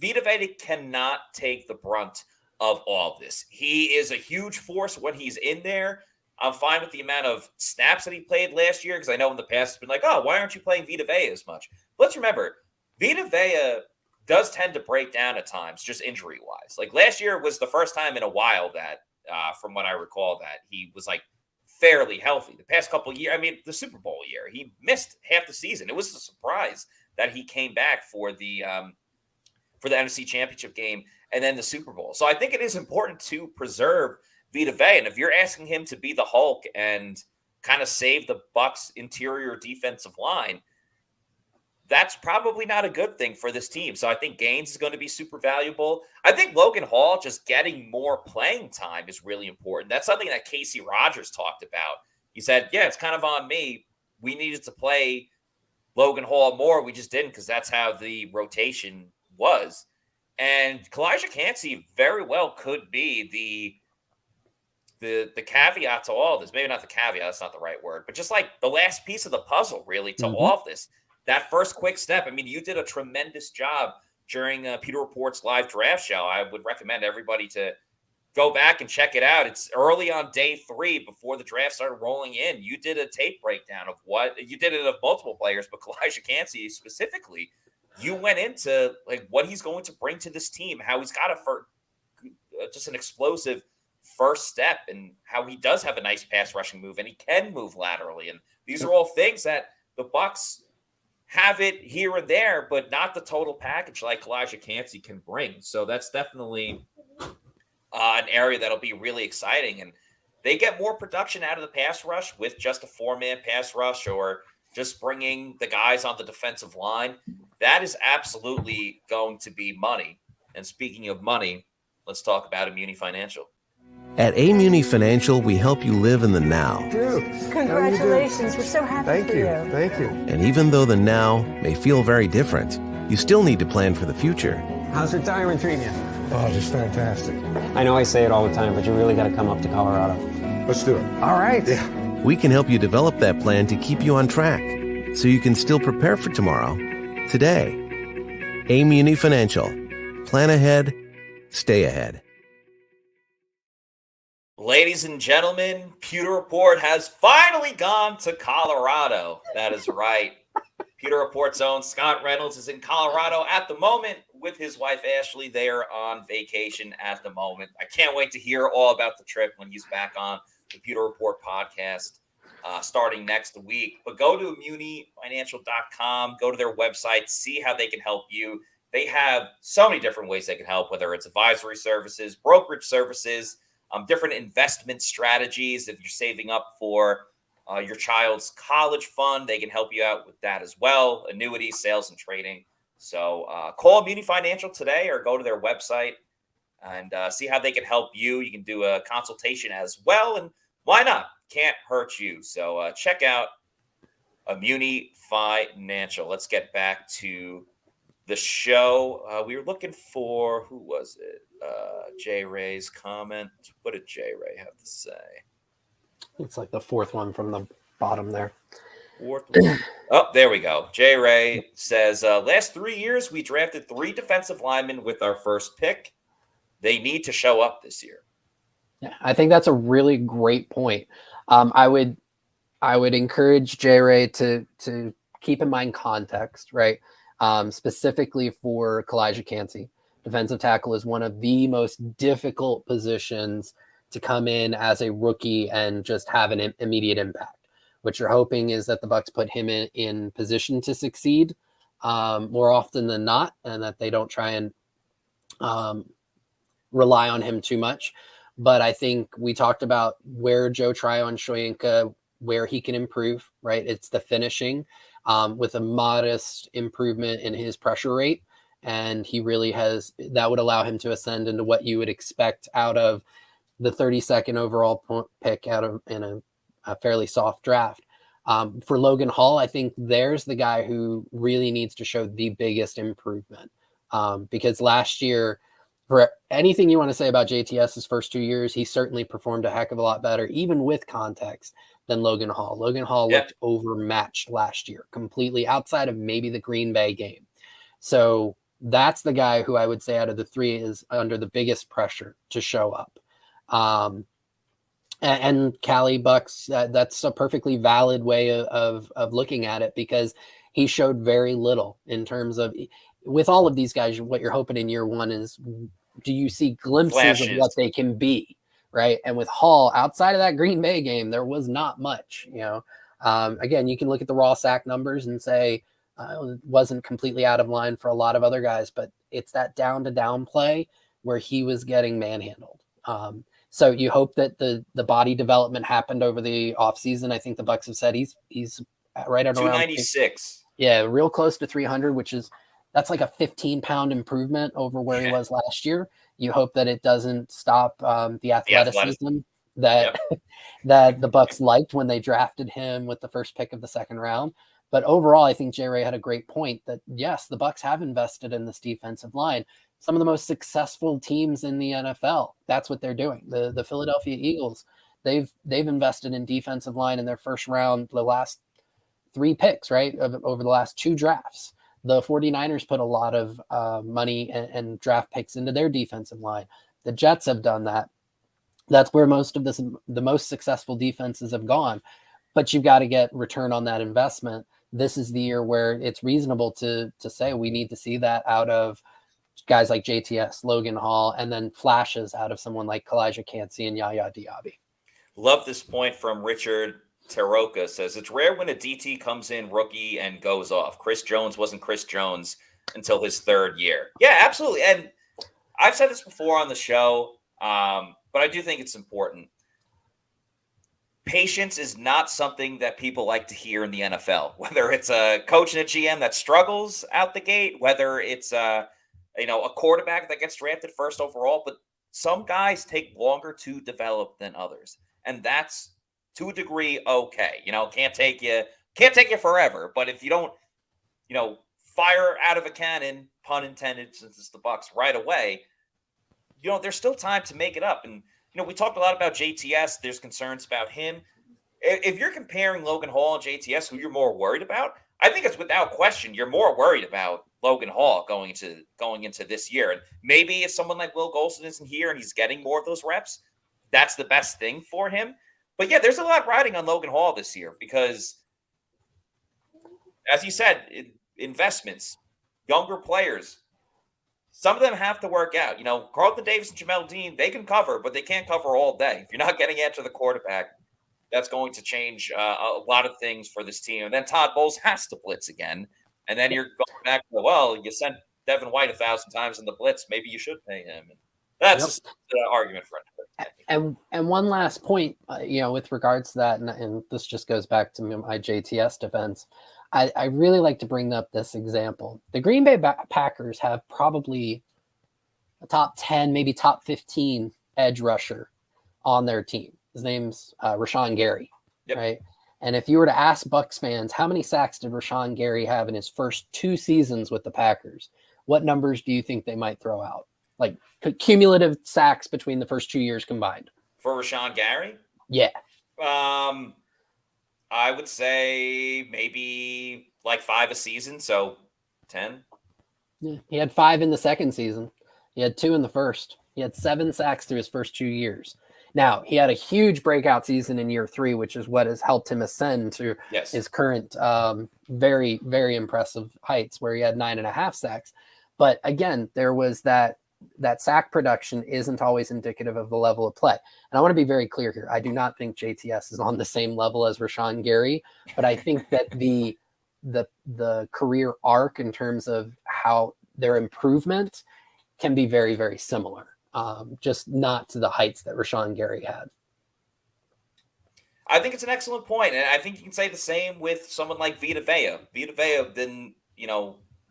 Vita Vea cannot take the brunt of all of this. He is a huge force when he's in there. I'm fine with the amount of snaps that he played last year, because I know in the past it's been like, oh, why aren't you playing Vita Vea as much? Let's remember, Vita Vea does tend to break down at times, just injury-wise. Like last year was the first time in a while that, from what I recall, that he was like fairly healthy. The past couple of years, I mean, the Super Bowl year, he missed half the season. It was a surprise that he came back for the NFC Championship game and then the Super Bowl. So I think it is important to preserve Vita Vea, and if you're asking him to be the Hulk and kind of save the Bucs interior defensive line, that's probably not a good thing for this team. So I think Gaines is going to be super valuable. I think Logan Hall just getting more playing time is really important. That's something that Casey Rogers talked about. He said, yeah, it's kind of on me. We needed to play Logan Hall more. We just didn't, because that's how the rotation was. And Calijah Kancey very well could be the caveat to all of this. Maybe not the caveat, that's not the right word, but just like the last piece of the puzzle, really, to all of this. That first quick step. I mean, you did a tremendous job during Pewter Report's live draft show. I would recommend everybody to go back and check it out. It's early on day 3 before the draft started rolling in. You did a tape breakdown of what you did it of multiple players, but Calijah Kancey specifically. You went into like what he's going to bring to this team, how he's got just an explosive first step, and how he does have a nice pass rushing move, and he can move laterally. And these are all things that the Bucs have it here and there, but not the total package like Calijah Kancey can bring. So that's definitely an area that'll be really exciting. And they get more production out of the pass rush with just a 4-man pass rush, or just bringing the guys on the defensive line. That is absolutely going to be money. And speaking of money, let's talk about Muni Financial. At Muni Financial, we help you live in the now. Congratulations. We're so happy for you. Thank you. And even though the now may feel very different, you still need to plan for the future. How's retirement treating you? Oh, just fantastic. I know I say it all the time, but you really got to come up to Colorado. Let's do it. All right. Yeah. We can help you develop that plan to keep you on track so you can still prepare for tomorrow, today. Muni Financial. Plan ahead, stay ahead. Ladies and gentlemen, Pewter Report has finally gone to Colorado. That is right. Pewter Report's own Scott Reynolds is in Colorado at the moment with his wife, Ashley. They are on vacation at the moment. I can't wait to hear all about the trip when he's back on the Pewter Report podcast starting next week. But go to immunifinancial.com, go to their website, see how they can help you. They have so many different ways they can help, whether it's advisory services, brokerage services, different investment strategies. If you're saving up for your child's college fund, they can help you out with that as well. Annuities, sales, and trading. So call Muni Financial today or go to their website and see how they can help you. You can do a consultation as well. And why not? Can't hurt you. So check out Muni Financial. Let's get back to the show. We were looking for, who was it? Jay Ray's comment. What did Jay Ray have to say? It's like the fourth one from the bottom there. Fourth one. Oh, there we go. Jay Ray says, last 3 years, we drafted 3 defensive linemen with our first pick. They need to show up this year. Yeah, I think that's a really great point. I would encourage Jay Ray to keep in mind context, right? Specifically for Elijah Cansey. Defensive tackle is one of the most difficult positions to come in as a rookie and just have an immediate impact. What you're hoping is that the Bucs put him in position to succeed more often than not, and that they don't try and rely on him too much. But I think we talked about where Joe Tryon-Shoyinka, where he can improve, right? It's the finishing with a modest improvement in his pressure rate. And he really has, that would allow him to ascend into what you would expect out of the 32nd overall pick in a fairly soft draft. For Logan Hall, I think there's the guy who really needs to show the biggest improvement. Because last year, for anything you want to say about JTS's first 2 years, he certainly performed a heck of a lot better, even with context, than Logan Hall. Logan Hall looked overmatched last year, completely outside of maybe the Green Bay game. So that's the guy who I would say out of the 3 is under the biggest pressure to show up. And Cali Bucs, that's a perfectly valid way of looking at it, because he showed very little in terms of, with all of these guys, what you're hoping in year one is, do you see glimpses of what they can be, right? And with Hall, outside of that Green Bay game, there was not much, again, you can look at the raw sack numbers and say, it wasn't completely out of line for a lot of other guys, but it's that down play where he was getting manhandled. So you hope that the body development happened over the offseason. I think the Bucs have said he's right at around 296. Yeah, real close to 300, that's like a 15-pound improvement over where he was last year. You hope that it doesn't stop the athleticism that that the Bucs liked when they drafted him with the first pick of the second round. But overall, I think Jay Ray had a great point that, yes, the Bucs have invested in this defensive line. Some of the most successful teams in the NFL, that's what they're doing. The Philadelphia Eagles, they've invested in defensive line in their first round, the last 3 picks, right, over the last 2 drafts. The 49ers put a lot of money and draft picks into their defensive line. The Jets have done that. That's where most of the most successful defenses have gone. But you've got to get return on that investment. This is the year where it's reasonable to say we need to see that out of guys like JTS, Logan Hall, and then flashes out of someone like Elijah Cansey and YaYa Diaby. Love this point from Richard Taroka. Says, it's rare when a DT comes in rookie and goes off. Chris Jones wasn't Chris Jones until his 3rd year. Yeah, absolutely. And I've said this before on the show, but I do think it's important. Patience is not something that people like to hear in the NFL, whether it's a coach and a GM that struggles out the gate, whether it's a quarterback that gets drafted first overall, but some guys take longer to develop than others. And that's to a degree okay. Can't take you forever, but if you don't, fire out of a cannon, pun intended, since it's the Bucs, right away, there's still time to make it up. And, we talked a lot about JTS. There's concerns about him. If you're comparing Logan Hall and JTS, who you're more worried about, I think it's without question you're more worried about Logan Hall going into this year. And maybe if someone like Will Golson isn't here and he's getting more of those reps, that's the best thing for him. But yeah, there's a lot riding on Logan Hall this year because, as you said, investments, younger players, some of them have to work out. Carlton Davis and Jamel Dean, they can cover, but they can't cover all day. If you're not getting after the quarterback, that's going to change a lot of things for this team. And then Todd Bowles has to blitz again. And then you're going back to, well, you sent Devin White 1,000 times in the blitz. Maybe you should pay him. And that's just an argument for another. And one last point, with regards to that, and this just goes back to my JTS defense. I really like to bring up this example. The Green Bay Packers have probably a top 10, maybe top 15 edge rusher on their team. His name's Rashawn Gary, right? And if you were to ask Bucs fans, how many sacks did Rashawn Gary have in his first 2 seasons with the Packers? What numbers do you think they might throw out? Like cumulative sacks between the first 2 years combined. For Rashawn Gary? Yeah. I would say maybe like 5 a season, so 10. Yeah, he had 5 in the second season. He had 2 in the first. He had 7 sacks through his first 2 years. Now, he had a huge breakout season in year 3, which is what has helped him ascend to his current very, very impressive heights where he had 9.5 sacks. But again, there was that sack production isn't always indicative of the level of play. And I want to be very clear here. I do not think JTS is on the same level as Rashawn Gary, but I think that the career arc in terms of how their improvement can be very, very similar. Just not to the heights that Rashawn Gary had. I think it's an excellent point. And I think you can say the same with someone like Vita Vea. Vita Vea didn't,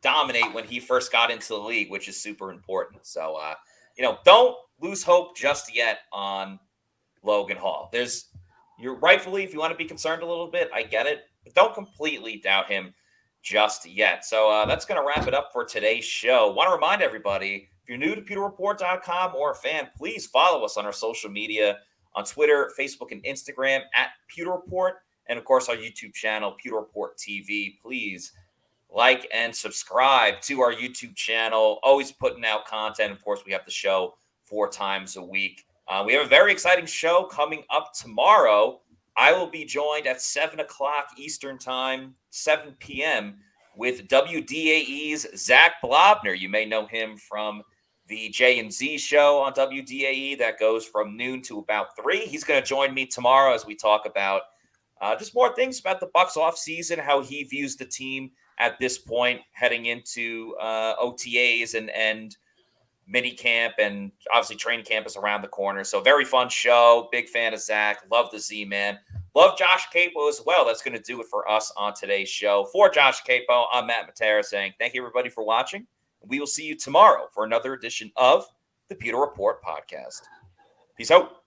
dominate when he first got into the league, which is super important. So, don't lose hope just yet on Logan Hall. You're rightfully, if you want to be concerned a little bit, I get it, but don't completely doubt him just yet. So that's going to wrap it up for today's show. Want to remind everybody, if you're new to PewterReport.com or a fan, please follow us on our social media on Twitter, Facebook, and Instagram at Pewter Report, and of course our YouTube channel, Pewter Report TV. Please like and subscribe to our YouTube channel. Always putting out content. Of course, we have the show 4 times a week. We have a very exciting show coming up tomorrow. I will be joined at 7 o'clock Eastern Time, 7 p.m., with WDAE's Zach Blobner. You may know him from the J&Z show on WDAE that goes from noon to about 3. He's going to join me tomorrow as we talk about just more things about the Bucs offseason, how he views the team at this point heading into OTAs and mini camp, and obviously training camp is around the corner. So very fun show. Big fan of Zach. Love the Z-Man. Love Josh Queipo as well. That's going to do it for us on today's show. For Josh Queipo, I'm Matt Matera saying thank you, everybody, for watching. We will see you tomorrow for another edition of the Pewter Report podcast. Peace out.